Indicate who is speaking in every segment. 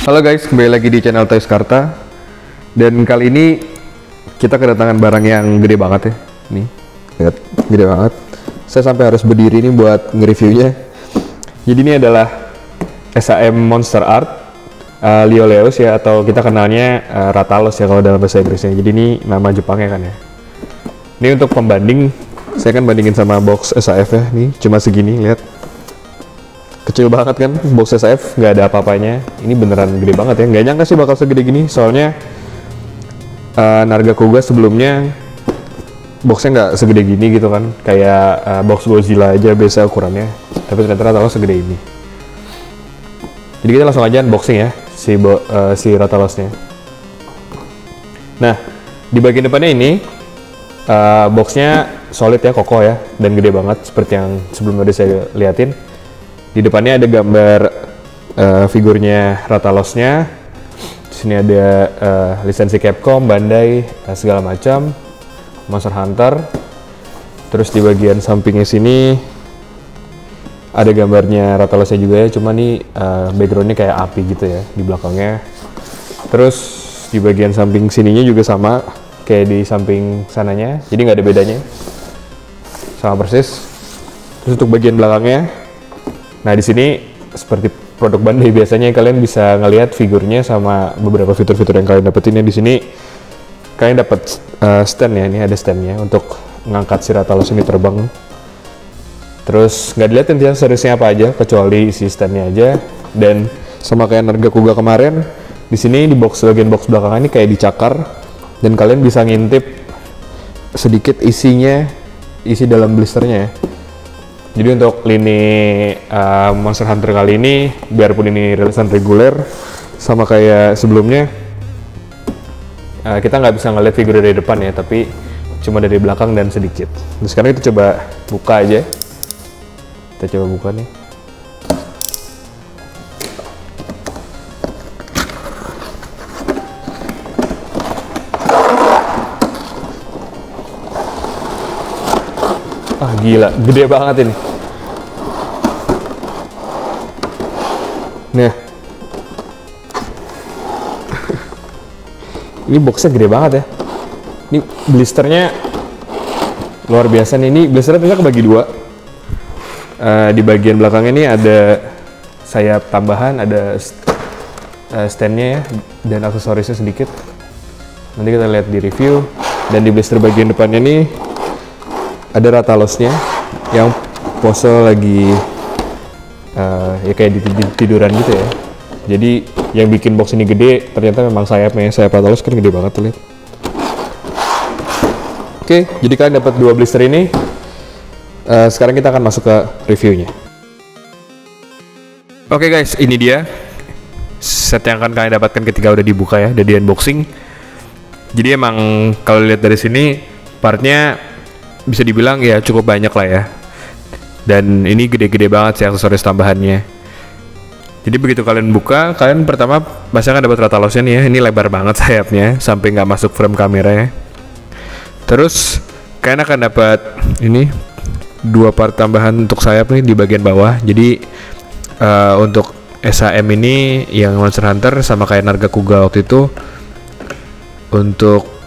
Speaker 1: Halo guys, kembali lagi di channel Toys Karta. Dan kali ini kita kedatangan barang yang gede banget ya. Nih, lihat, gede banget. Saya sampai harus berdiri nih buat nge-reviewnya. Jadi ini adalah SAM Monster Art Lioleus ya, atau kita kenalnya Rathalos ya kalau dalam bahasa Inggrisnya. Jadi ini nama Jepangnya kan ya. Ini untuk pembanding, saya kan bandingin sama box SAF ya. Nih cuma segini, lihat. Kecil banget kan box SAF, nggak ada apa-apanya. Ini beneran gede banget ya, nggak nyangka sih bakal segede gini. Soalnya Nargacuga sebelumnya boxnya nggak segede gini gitu kan, kayak box Godzilla aja biasa ukurannya, tapi ternyata Rathalos segede ini. Jadi kita langsung aja unboxing ya si Rathalosnya. Nah, di bagian depannya ini boxnya solid ya, kokoh ya, dan gede banget seperti yang sebelumnya udah saya liatin. Di depannya ada gambar figurnya Rathalosnya. Di sini ada lisensi Capcom, Bandai, segala macam, Monster Hunter. Terus di bagian sampingnya sini ada gambarnya Rathalosnya juga ya, cuma nih backgroundnya kayak api gitu ya di belakangnya. Terus di bagian samping sininya juga sama kayak di samping sananya, jadi nggak ada bedanya, sama persis. Terus untuk bagian belakangnya, nah di sini seperti produk Bandai biasanya kalian bisa ngelihat figurnya sama beberapa fitur-fitur yang kalian dapetin ya. Di sini kalian dapat stand ya, ini ada standnya untuk ngangkat si Rathalos ini terbang. Terus nggak dilihatin ya seriesnya apa aja kecuali isi standnya aja. Dan sama kayak Nargacuga kemarin, di sini di bagian box belakang ini kayak dicakar dan kalian bisa ngintip sedikit isi dalam blisternya ya. Jadi untuk lini Monster Hunter kali ini, biarpun ini rilisan reguler, sama kayak sebelumnya, kita nggak bisa ngeliat figur dari depan ya, tapi cuma dari belakang dan sedikit. Nah, sekarang kita coba buka aja. Kita coba buka nih. Ah gila, gede banget ini. Nah, ini boxnya gede banget ya. Ini blisternya luar biasa nih. Ini blisternya ternyata kebagi dua. Di bagian belakangnya ini ada sayap tambahan, ada standnya ya, dan aksesorisnya sedikit. Nanti kita lihat di review. Dan di blister bagian depannya nih ada Rathalosnya yang pose lagi ya kayak tiduran gitu ya. Jadi yang bikin box ini gede ternyata memang sayapnya. Sayap Rathalos kan gede banget tuh, lihat. Oke, jadi kalian dapat dua blister ini. Sekarang kita akan masuk ke reviewnya. Oke guys, ini dia set yang akan kalian dapatkan ketika udah dibuka ya, udah di unboxing. Jadi emang kalau lihat dari sini partnya bisa dibilang ya cukup banyak lah ya, dan ini gede-gede banget sih aksesoris tambahannya. Jadi begitu kalian buka, kalian pertama pasti akan dapat Rathalosnya nih ya. Ini lebar banget sayapnya sampai nggak masuk frame kameranya. Terus kalian akan dapat ini dua part tambahan untuk sayap nih di bagian bawah. Jadi untuk SAM ini yang Monster Hunter sama kayak Nargacuga waktu itu, untuk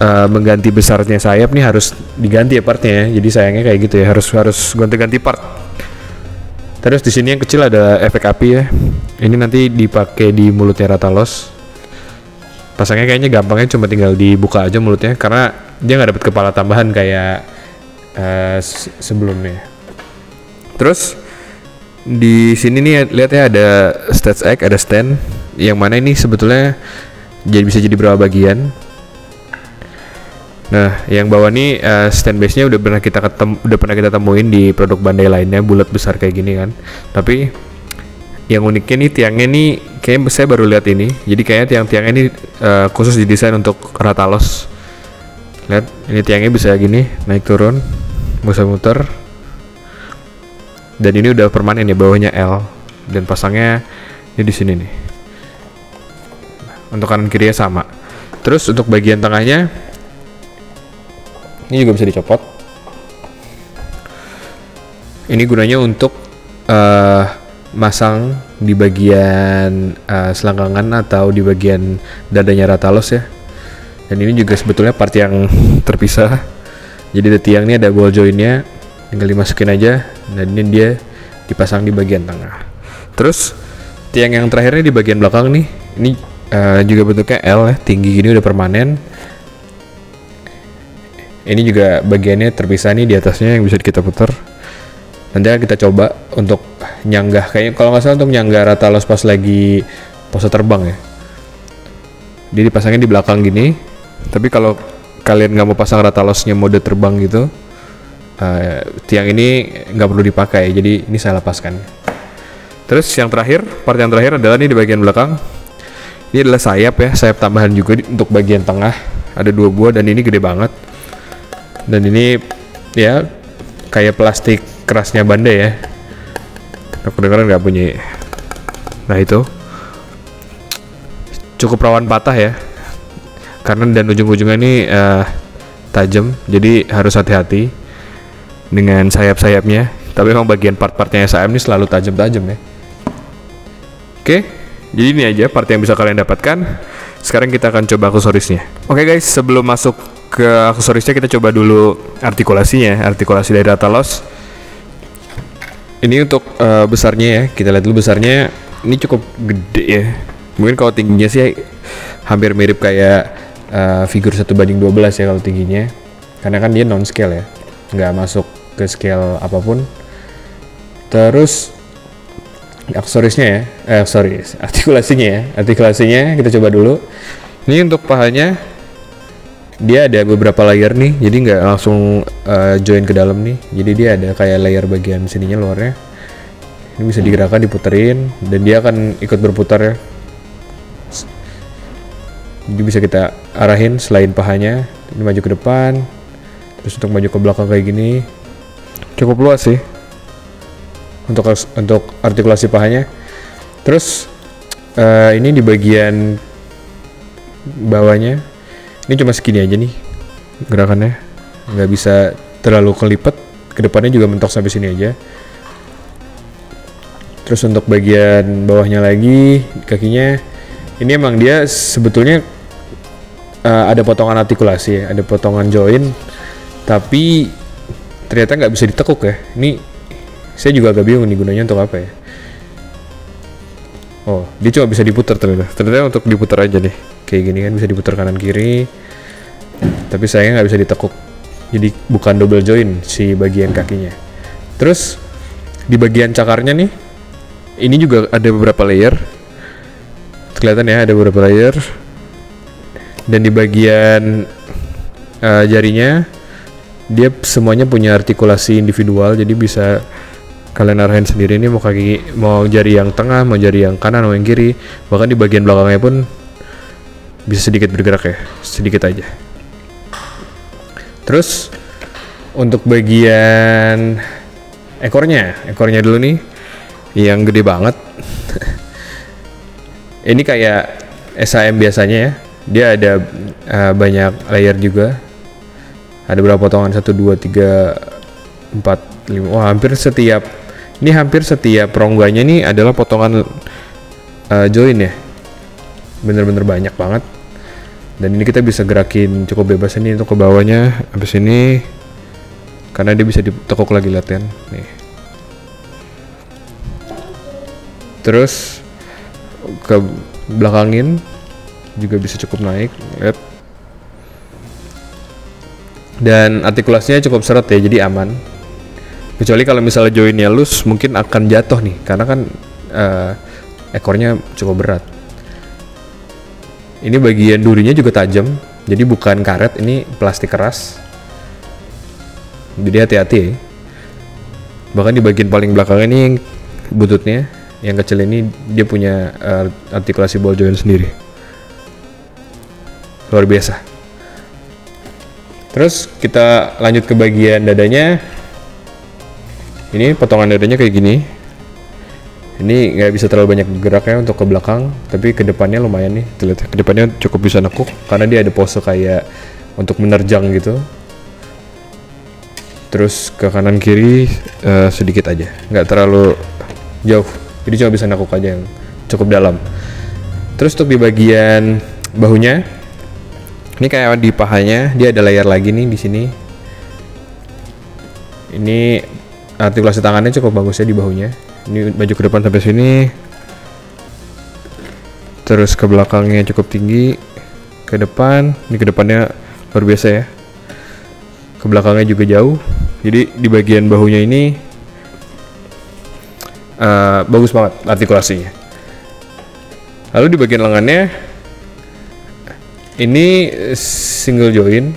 Speaker 1: mengganti besarnya sayap nih harus diganti ya partnya ya. Jadi sayangnya kayak gitu ya, harus ganti-ganti part. Terus di sini yang kecil ada efek api ya. Ini nanti dipakai di mulutnya Rathalos. Pasangnya kayaknya gampangnya cuma tinggal dibuka aja mulutnya, karena dia nggak dapat kepala tambahan kayak sebelumnya. Terus di sini nih lihat ya, ada stats X, ada stand, yang mana ini sebetulnya bisa jadi berapa bagian. Nah, yang bawah nih stand base-nya udah pernah kita temuin di produk Bandai lainnya, bulat besar kayak gini kan. Tapi yang uniknya nih tiangnya nih, kayaknya saya baru lihat ini. Jadi kayaknya tiang-tiangnya ini khusus didesain untuk Rathalos. Lihat, ini tiangnya bisa gini, naik turun, bisa muter. Dan ini udah permanen ya, bawahnya L, dan pasangnya ini di sini nih. Untuk kanan kirinya sama. Terus untuk bagian tengahnya ini juga bisa dicopot. Ini gunanya untuk masang di bagian selangkangan atau di bagian dadanya Rathalos ya. Dan ini juga sebetulnya part yang terpisah. Jadi di tiang ini ada ball jointnya, tinggal dimasukin aja. Dan ini dia dipasang di bagian tengah. Terus tiang yang terakhirnya di bagian belakang nih, ini juga bentuknya L ya, tinggi gini udah permanen. Ini juga bagiannya terpisah nih di atasnya yang bisa kita putar. Nanti kita coba untuk nyanggah, kayaknya kalau nggak salah untuk nyanggah Rathalos pas lagi pose terbang ya. Dia dipasangnya di belakang gini. Tapi kalau kalian nggak mau pasang Rathalosnya mode terbang gitu, tiang ini nggak perlu dipakai. Jadi ini saya lepaskan. Terus yang terakhir, part yang terakhir adalah nih di bagian belakang. Ini adalah sayap ya, sayap tambahan juga untuk bagian tengah. Ada 2 buah dan ini gede banget. Dan ini ya kayak plastik kerasnya Banda ya. Kedengeran nggak bunyi. Nah itu cukup rawan patah ya. Karena dan ujung-ujungnya ini tajam, jadi harus hati-hati dengan sayap-sayapnya. Tapi memang bagian part-partnya SAM ini selalu tajam-tajam ya. Oke, jadi ini aja part yang bisa kalian dapatkan. Sekarang kita akan coba aksesorisnya. Oke guys, sebelum masuk ke aksesorisnya kita coba dulu artikulasinya, artikulasi dari Rathalos. Ini untuk besarnya ya, kita lihat dulu besarnya. Ini cukup gede ya. Mungkin kalau tingginya sih hampir mirip kayak figur 1:12 ya kalau tingginya. Karena kan dia non scale ya, nggak masuk ke scale apapun. Terus aksesorisnya ya, artikulasinya ya. Artikulasinya kita coba dulu. Ini untuk pahanya, dia ada beberapa layer nih, jadi nggak langsung join ke dalam nih. Jadi dia ada kayak layer bagian sininya luarnya. Ini bisa digerakkan, diputerin, dan dia akan ikut berputar ya. Jadi bisa kita arahin selain pahanya. Ini maju ke depan, terus untuk maju ke belakang kayak gini. Cukup luas sih untuk artikulasi pahanya. Terus ini di bagian bawahnya, ini cuma segini aja nih gerakannya, nggak bisa terlalu kelipet. Kedepannya juga mentok sampai sini aja. Terus untuk bagian bawahnya lagi, kakinya, ini emang dia sebetulnya ada potongan artikulasi ya, ada potongan join, tapi ternyata nggak bisa ditekuk ya. Ini saya juga agak bingung nih gunanya untuk apa ya. Oh, dia cuma bisa diputar ternyata. Ternyata untuk diputar aja nih, kayak gini kan bisa diputar kanan kiri. Tapi sayangnya nggak bisa ditekuk. Jadi bukan double join si bagian kakinya. Terus di bagian cakarnya nih, ini juga ada beberapa layer. Kelihatan ya, ada beberapa layer. Dan di bagian jarinya, dia semuanya punya artikulasi individual, jadi bisa kalian arahin sendiri. Ini mau jari yang tengah, mau jari yang kanan, mau yang kiri. Bahkan di bagian belakangnya pun bisa sedikit bergerak ya, sedikit aja. Terus untuk bagian ekornya dulu nih, yang gede banget. Ini kayak SAM biasanya ya, dia ada banyak layer juga. Ada berapa potongan? 1, 2, 3, 4, 5. Wah, hampir setiap rongganya ini adalah potongan join ya. Bener-bener banyak banget. Dan ini kita bisa gerakin cukup bebas ini untuk ke bawahnya habis ini, karena dia bisa ditekuk lagi latihan nih. Terus ke belakangin juga bisa cukup naik, lihat. Dan artikulasinya cukup seret ya, jadi aman. Kecuali kalau misalnya joinnya loose, mungkin akan jatuh nih, karena kan ekornya cukup berat. Ini bagian durinya juga tajam, jadi bukan karet, ini plastik keras. Jadi hati-hati ya. Bahkan di bagian paling belakang ini bututnya, yang kecil ini dia punya artikulasi ball joint sendiri. Luar biasa. Terus kita lanjut ke bagian dadanya. Ini potongan dadanya kayak gini. Ini nggak bisa terlalu banyak geraknya untuk ke belakang, tapi ke depannya lumayan nih. Lihat, ke depannya cukup bisa nekuk karena dia ada pose kayak untuk menerjang gitu. Terus ke kanan kiri sedikit aja, nggak terlalu jauh. jadi cuma bisa nekuk aja yang cukup dalam. Terus untuk di bagian bahunya, ini kayak di pahanya dia ada layer lagi nih di sini. Ini artikulasi tangannya cukup bagus ya di bahunya. Ini baju ke depan sampai sini. Terus ke belakangnya cukup tinggi. Ke depan, ini ke depannya luar biasa ya. Ke belakangnya juga jauh. Jadi di bagian bahunya ini bagus banget artikulasinya. Lalu di bagian lengannya ini single joint.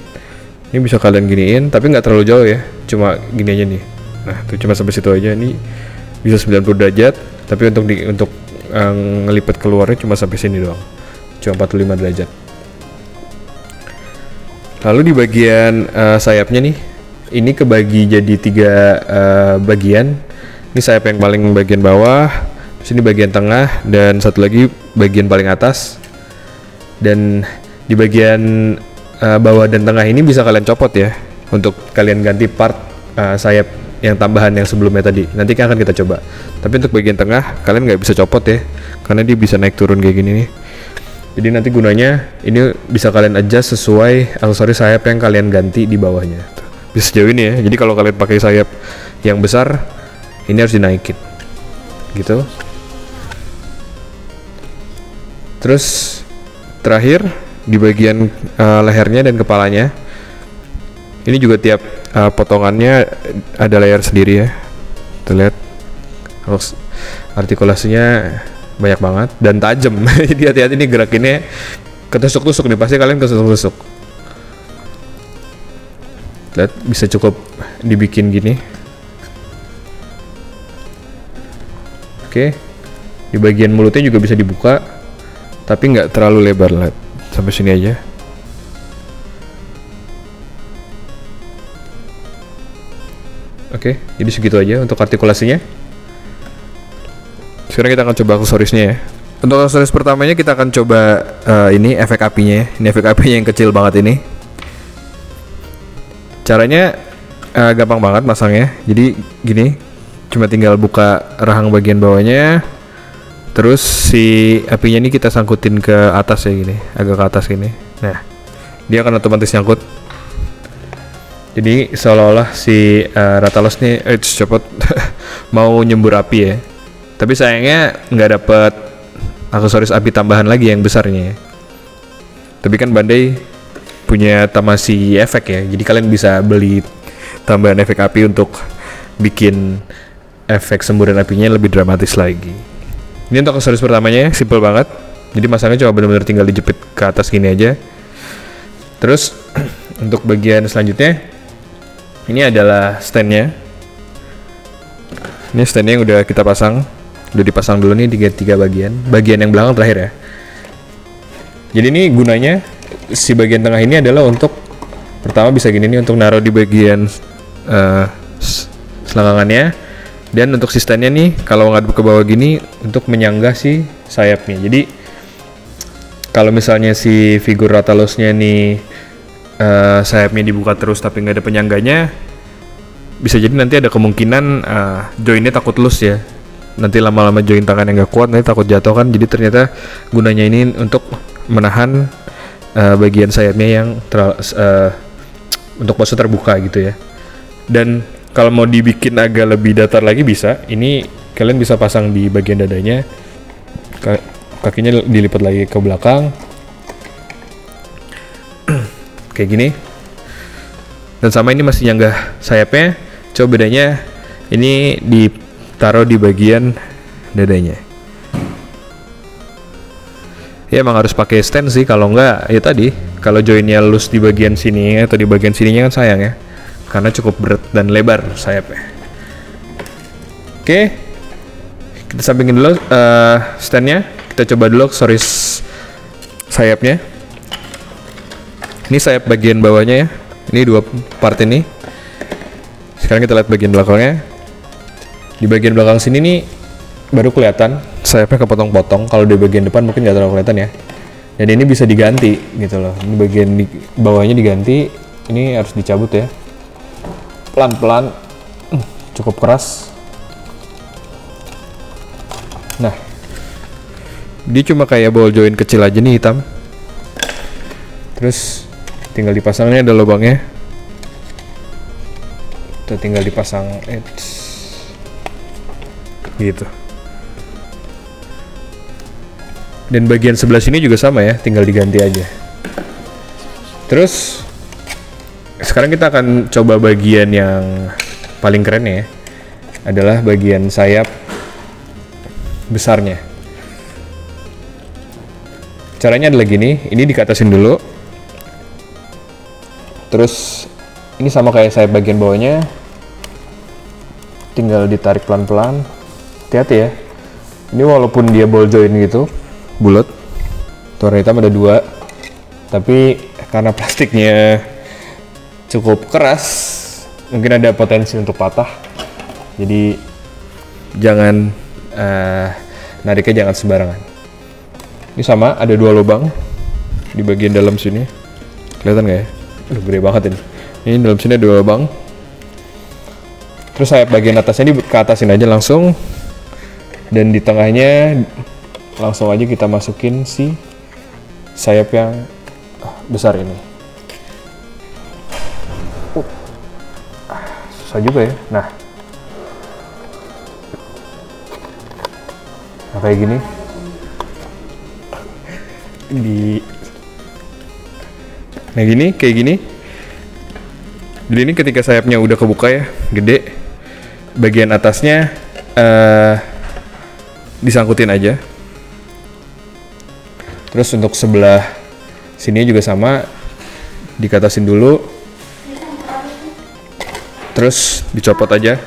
Speaker 1: Ini bisa kalian giniin, tapi nggak terlalu jauh ya. Cuma gini aja nih. Nah, tuh cuma sampai situ aja. Ini bisa 90 derajat, tapi untuk ngelipat keluarnya cuma sampai sini doang. Cuma 45 derajat. Lalu di bagian sayapnya nih, ini kebagi jadi 3 bagian. Ini sayap yang paling bagian bawah, terus ini bagian tengah, dan satu lagi bagian paling atas. Dan di bagian bawah dan tengah ini bisa kalian copot ya, untuk kalian ganti part sayap yang tambahan yang sebelumnya tadi. Nanti kan akan kita coba. Tapi untuk bagian tengah kalian nggak bisa copot ya, karena dia bisa naik turun kayak gini nih. Jadi nanti gunanya ini bisa kalian adjust sesuai aksesoris sayap yang kalian ganti di bawahnya. Bisa sejauh ini ya. Jadi kalau kalian pakai sayap yang besar, ini harus dinaikin gitu. Terus terakhir di bagian lehernya dan kepalanya, ini juga tiap potongannya ada layer sendiri ya. Terlihat artikulasinya banyak banget dan tajam. Jadi hati-hati nih gerakinnya, ketusuk-tusuk nih, pasti kalian ketusuk-tusuk. Lihat, bisa cukup dibikin gini. Oke, di bagian mulutnya juga bisa dibuka, tapi nggak terlalu lebar. Lihat, sampai sini aja. Oke, jadi segitu aja untuk artikulasinya. Sekarang kita akan coba aksesorisnya ya. Untuk aksesoris pertamanya kita akan coba ini efek apinya ya. Ini efek apinya yang kecil banget ini. Caranya gampang banget masangnya. Jadi gini, cuma tinggal buka rahang bagian bawahnya. Terus si apinya ini kita sangkutin ke atas ya gini, agak ke atas gini. Nah, dia akan otomatis nyangkut. Jadi seolah-olah si Rathalos nih copot mau nyembur api ya. Tapi sayangnya nggak dapet aksesoris api tambahan lagi yang besarnya ya. Tapi kan Bandai punya Tamashii efek ya, jadi kalian bisa beli tambahan efek api untuk bikin efek semburan apinya lebih dramatis lagi. Ini untuk aksesoris pertamanya, simple banget. Jadi masangnya cuma benar-benar tinggal dijepit ke atas gini aja. Terus untuk bagian selanjutnya, ini adalah standnya. Ini standnya yang udah kita pasang. Udah dipasang dulu nih tiga bagian. Bagian yang belakang terakhir ya. Jadi ini gunanya, si bagian tengah ini adalah untuk, pertama bisa gini nih untuk naruh di bagian selangkangannya. Dan untuk si standnya nih, kalau ngadep ke bawah gini, untuk menyanggah si sayapnya. Jadi kalau misalnya si figur Rathalosnya nih sayapnya dibuka terus tapi nggak ada penyangganya, bisa jadi nanti ada kemungkinan joinnya takut loose ya. Nanti lama-lama join tangan yang nggak kuat, nanti takut jatuh kan. Jadi ternyata gunanya ini untuk menahan bagian sayapnya yang untuk pose terbuka gitu ya. Dan kalau mau dibikin agak lebih datar lagi bisa, ini kalian bisa pasang di bagian dadanya, kakinya dilipat lagi ke belakang kayak gini. Dan sama ini masih nyanggah sayapnya. Coba bedanya, ini ditaruh di bagian dadanya. Ya emang harus pakai stand sih, kalau enggak ya tadi, kalau joinnya loose di bagian sini atau di bagian sininya kan sayang ya, karena cukup berat dan lebar sayapnya. Oke, kita sampingin dulu standnya. Kita coba dulu aksesoris sayapnya. Ini sayap bagian bawahnya ya. Ini dua part ini. Sekarang kita lihat bagian belakangnya. Di bagian belakang sini nih baru kelihatan sayapnya kepotong-potong. Kalau di bagian depan mungkin nggak terlalu kelihatan ya. Dan ini bisa diganti gitu loh. Ini bagian di bawahnya diganti. Ini harus dicabut ya. Pelan-pelan. Cukup keras. Nah, dia cuma kayak ball joint kecil aja nih, hitam. Terus tinggal dipasangnya, ada lubangnya. Tuh tinggal dipasang gitu. Dan bagian sebelah sini juga sama ya, tinggal diganti aja. Terus sekarang kita akan coba bagian yang paling keren ya, adalah bagian sayap besarnya. Caranya adalah gini, ini dikatasin dulu. Terus ini sama kayak sayap bagian bawahnya, tinggal ditarik pelan-pelan. Hati-hati ya, ini walaupun dia ball joint gitu, bulat, warna hitam ada 2, tapi karena plastiknya cukup keras, mungkin ada potensi untuk patah. Jadi jangan nariknya jangan sembarangan. Ini sama, ada 2 lubang di bagian dalam sini. Kelihatan nggak ya? Udah gede banget ini. Ini dalam sini ada 2 lubang. Terus sayap bagian atasnya ini ke atasin aja langsung. Dan di tengahnya langsung aja kita masukin si sayap yang besar ini. Susah juga ya. Nah kayak gini. Kayak gini. Jadi ini ketika sayapnya udah kebuka ya, gede, bagian atasnya disangkutin aja. Terus untuk sebelah sini juga sama, dikatasin dulu, terus dicopot aja.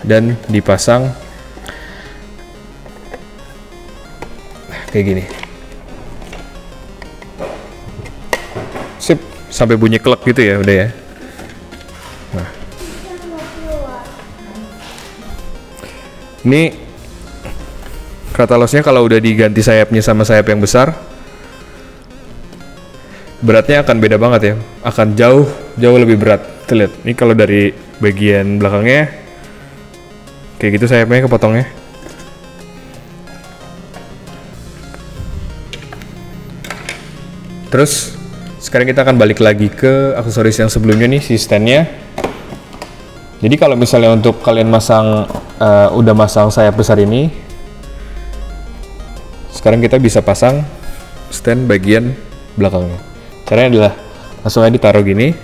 Speaker 1: Dan dipasang kayak gini. Sip, sampai bunyi klek gitu ya, udah ya. Nah, ini Kratalosnya kalau udah diganti sayapnya sama sayap yang besar, beratnya akan beda banget ya, akan jauh lebih berat. Tuh lihat, ini kalau dari bagian belakangnya kayak gitu sayapnya kepotongnya. Terus sekarang kita akan balik lagi ke aksesoris yang sebelumnya nih, si standnya. Jadi kalau misalnya untuk kalian masang udah masang sayap besar ini, sekarang kita bisa pasang stand bagian belakangnya. Caranya adalah langsung aja ditaruh gini.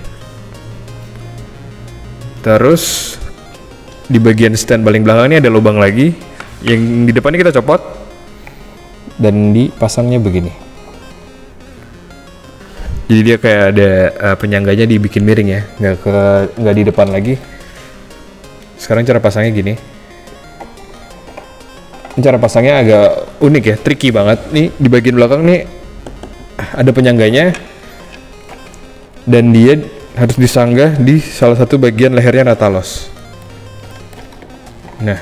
Speaker 1: Terus di bagian stand paling belakang ini ada lubang lagi, yang di depannya kita copot dan dipasangnya begini. Jadi dia kayak ada penyangganya dibikin miring ya, nggak di depan lagi. Sekarang cara pasangnya gini. Ini cara pasangnya agak unik ya, tricky banget. Nih di bagian belakang nih ada penyangganya, dan dia harus disanggah di salah satu bagian lehernya Rathalos. Nah,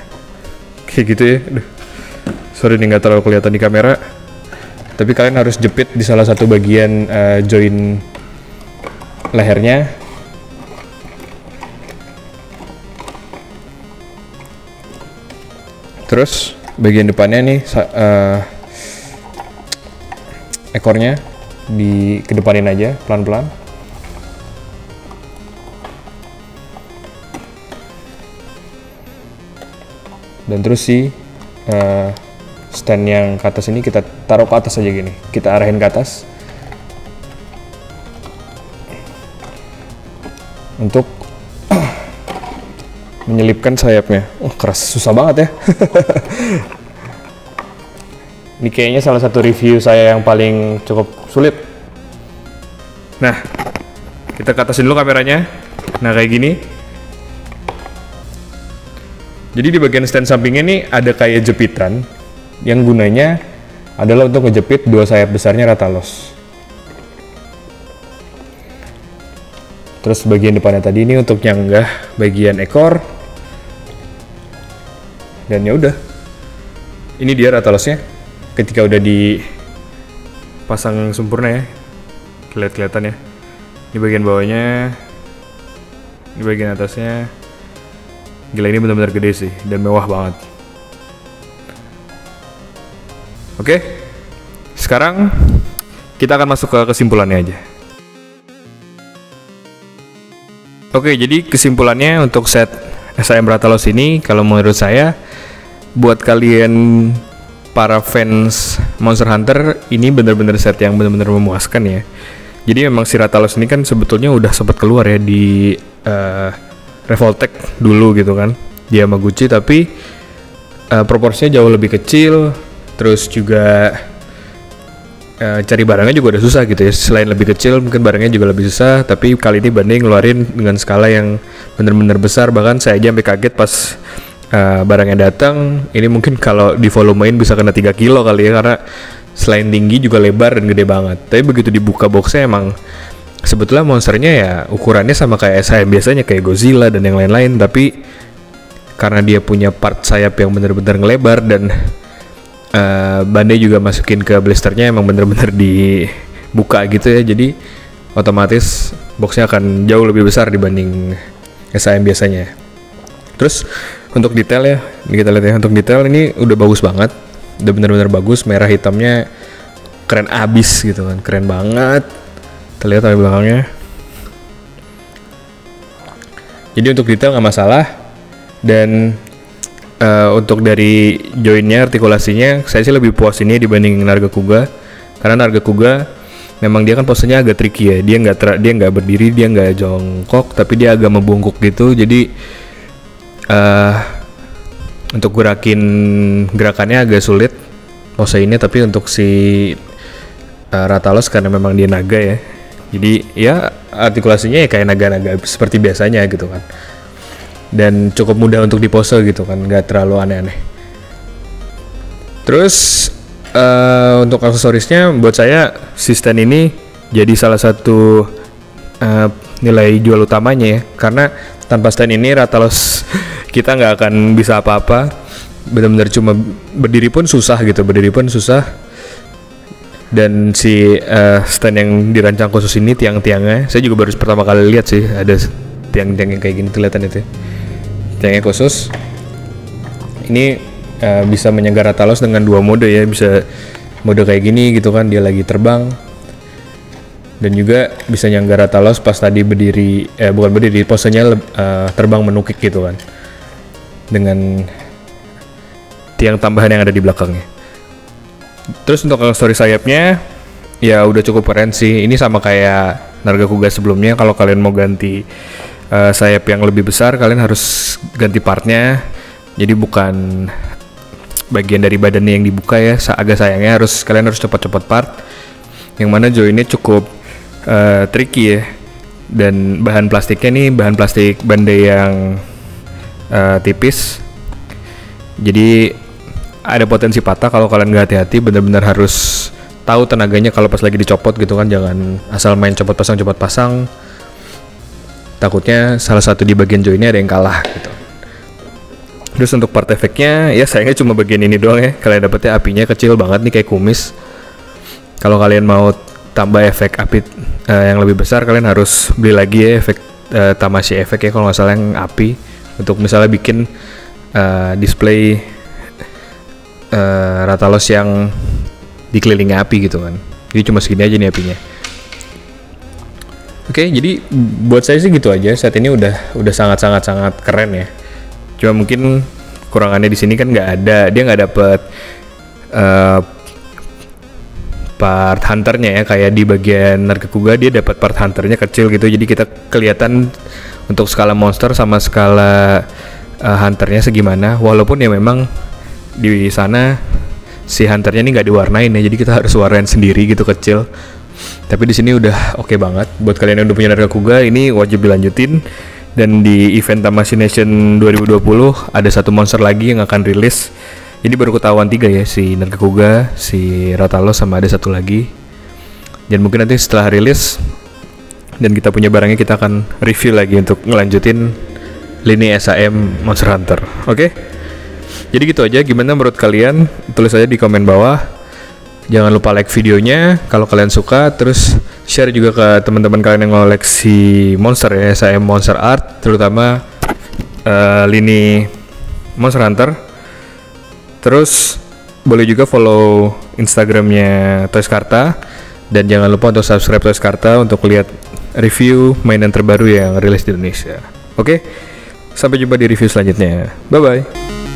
Speaker 1: kayak gitu ya. Aduh, sorry nih nggak terlalu kelihatan di kamera. Tapi kalian harus jepit di salah satu bagian join lehernya. Terus bagian depannya nih ekornya dikedepanin aja pelan-pelan. Dan terus si stand yang ke atas ini kita taruh ke atas aja gini, kita arahin ke atas untuk menyelipkan sayapnya. Keras, susah banget ya. Ini kayaknya salah satu review saya yang paling cukup sulit. Nah, kita ke atasin dulu kameranya. Nah, kayak gini. Jadi di bagian stand sampingnya nih ada kayak jepitan yang gunanya adalah untuk ngejepit 2 sayap besarnya Rathalos. Terus bagian depannya tadi ini untuk nyanggah bagian ekor. Dan ya udah. Ini dia Rathalosnya ketika udah dipasang sempurna ya. Kelihatan ya. Ini bagian bawahnya, ini bagian atasnya. Gila, ini benar-benar gede sih dan mewah banget. Oke, sekarang kita akan masuk ke kesimpulannya aja. Oke, jadi kesimpulannya untuk set SAM Rathalos ini, kalau menurut saya, buat kalian para fans Monster Hunter, ini benar-benar set yang benar-benar memuaskan ya. Jadi memang si Rathalos ini kan sebetulnya udah sempat keluar ya di Revoltech dulu gitu kan, di Yamaguchi, tapi proporsinya jauh lebih kecil, terus juga cari barangnya juga udah susah gitu ya. Selain lebih kecil, mungkin barangnya juga lebih susah. Tapi kali ini Bandai ngeluarin dengan skala yang benar-benar besar. Bahkan saya aja sampai kaget pas barangnya datang. Ini mungkin kalau di volumein bisa kena 3 kilo kali ya, karena selain tinggi juga lebar dan gede banget. Tapi begitu dibuka boxnya, emang sebetulnya monsternya ya ukurannya sama kayak SHM biasanya, kayak Godzilla dan yang lain-lain. Tapi karena dia punya part sayap yang benar-benar ngelebar, dan Bandai juga masukin ke blisternya emang bener-bener dibuka gitu ya, jadi otomatis boxnya akan jauh lebih besar dibanding SAM biasanya. Terus untuk detail ya, ini kita lihat ya, untuk detail ini udah bagus banget, udah bener-bener bagus, merah hitamnya keren abis gitu kan, keren banget. Kita lihat dari belakangnya. Jadi untuk detail nggak masalah, dan untuk dari joinnya, artikulasinya, saya sih lebih puas ini dibanding Nargacuga. Karena Nargacuga memang dia kan posenya agak tricky ya. Dia nggak berdiri, dia nggak jongkok, tapi dia agak membungkuk gitu. Jadi untuk gerakannya agak sulit pose ini. Tapi untuk si Rathalos karena memang dia naga ya, jadi ya artikulasinya ya kayak naga-naga seperti biasanya gitu kan. Dan cukup mudah untuk dipose gitu kan, nggak terlalu aneh-aneh. Terus untuk aksesorisnya, buat saya si stand ini jadi salah satu nilai jual utamanya ya, karena tanpa stand ini Rathalos kita nggak akan bisa apa-apa. Benar-benar cuma berdiri pun susah gitu, Dan si stand yang dirancang khusus ini, tiang-tiangnya, saya juga baru pertama kali lihat sih ada tiang-tiang yang kayak gini, kelihatan itu ya. Tiangnya khusus. Ini bisa menyangga Rathalos dengan 2 mode ya, bisa mode kayak gini gitu kan, dia lagi terbang, dan juga bisa nyangga Rathalos pas tadi berdiri, bukan berdiri, posenya terbang menukik gitu kan, dengan tiang tambahan yang ada di belakangnya. Terus untuk aksesoris sayapnya ya udah cukup keren sih. Ini sama kayak Nargacuga sebelumnya, kalau kalian mau ganti sayap yang lebih besar, kalian harus ganti partnya. Jadi bukan bagian dari badannya yang dibuka ya. Agak sayangnya kalian harus cepat-cepat part, yang mana joinnya cukup tricky ya. Dan bahan plastiknya nih bahan plastik Bandai yang tipis, jadi ada potensi patah kalau kalian nggak hati-hati. Bener-bener harus tahu tenaganya kalau pas lagi dicopot gitu kan, jangan asal main copot pasang. Takutnya salah satu di bagian joinnya ada yang kalah gitu. Terus untuk part efeknya ya sayangnya cuma bagian ini doang ya. Kalian dapetnya apinya kecil banget nih, kayak kumis. Kalau kalian mau tambah efek api yang lebih besar, kalian harus beli lagi ya efek Tamashii efek ya, kalau nggak salah, yang api, untuk misalnya bikin display Rathalos yang dikelilingi api gitu kan. Jadi cuma segini aja nih apinya. Oke, jadi buat saya sih gitu aja. Saat ini udah sangat keren ya. Cuma mungkin kurangannya di sini kan nggak ada, dia nggak dapet part hunternya ya, kayak di bagian Nargacuga dia dapat part hunternya kecil gitu. Jadi kita kelihatan untuk skala monster sama skala hunternya segimana. Walaupun ya memang di sana si hunternya ini nggak diwarnain ya, jadi kita harus warnain sendiri gitu, kecil. Tapi di sini udah oke banget. Buat kalian yang udah punya Nargacuga, ini wajib dilanjutin. Dan di event Tamashii Nation 2020 ada satu monster lagi yang akan rilis. Jadi baru ketahuan 3 ya, si Nargacuga, si Rathalos, sama ada satu lagi. Dan mungkin nanti setelah rilis dan kita punya barangnya, kita akan review lagi untuk ngelanjutin lini SAM Monster Hunter. Oke? Jadi gitu aja. Gimana menurut kalian? Tulis aja di komen bawah. Jangan lupa like videonya kalau kalian suka, terus share juga ke teman-teman kalian yang ngoleksi monster ya, SAM Monster Art, terutama lini Monster Hunter. Terus boleh juga follow Instagramnya Toys Karta, dan jangan lupa untuk subscribe Toys Karta untuk lihat review mainan terbaru yang rilis di Indonesia. Oke, sampai jumpa di review selanjutnya. Bye bye.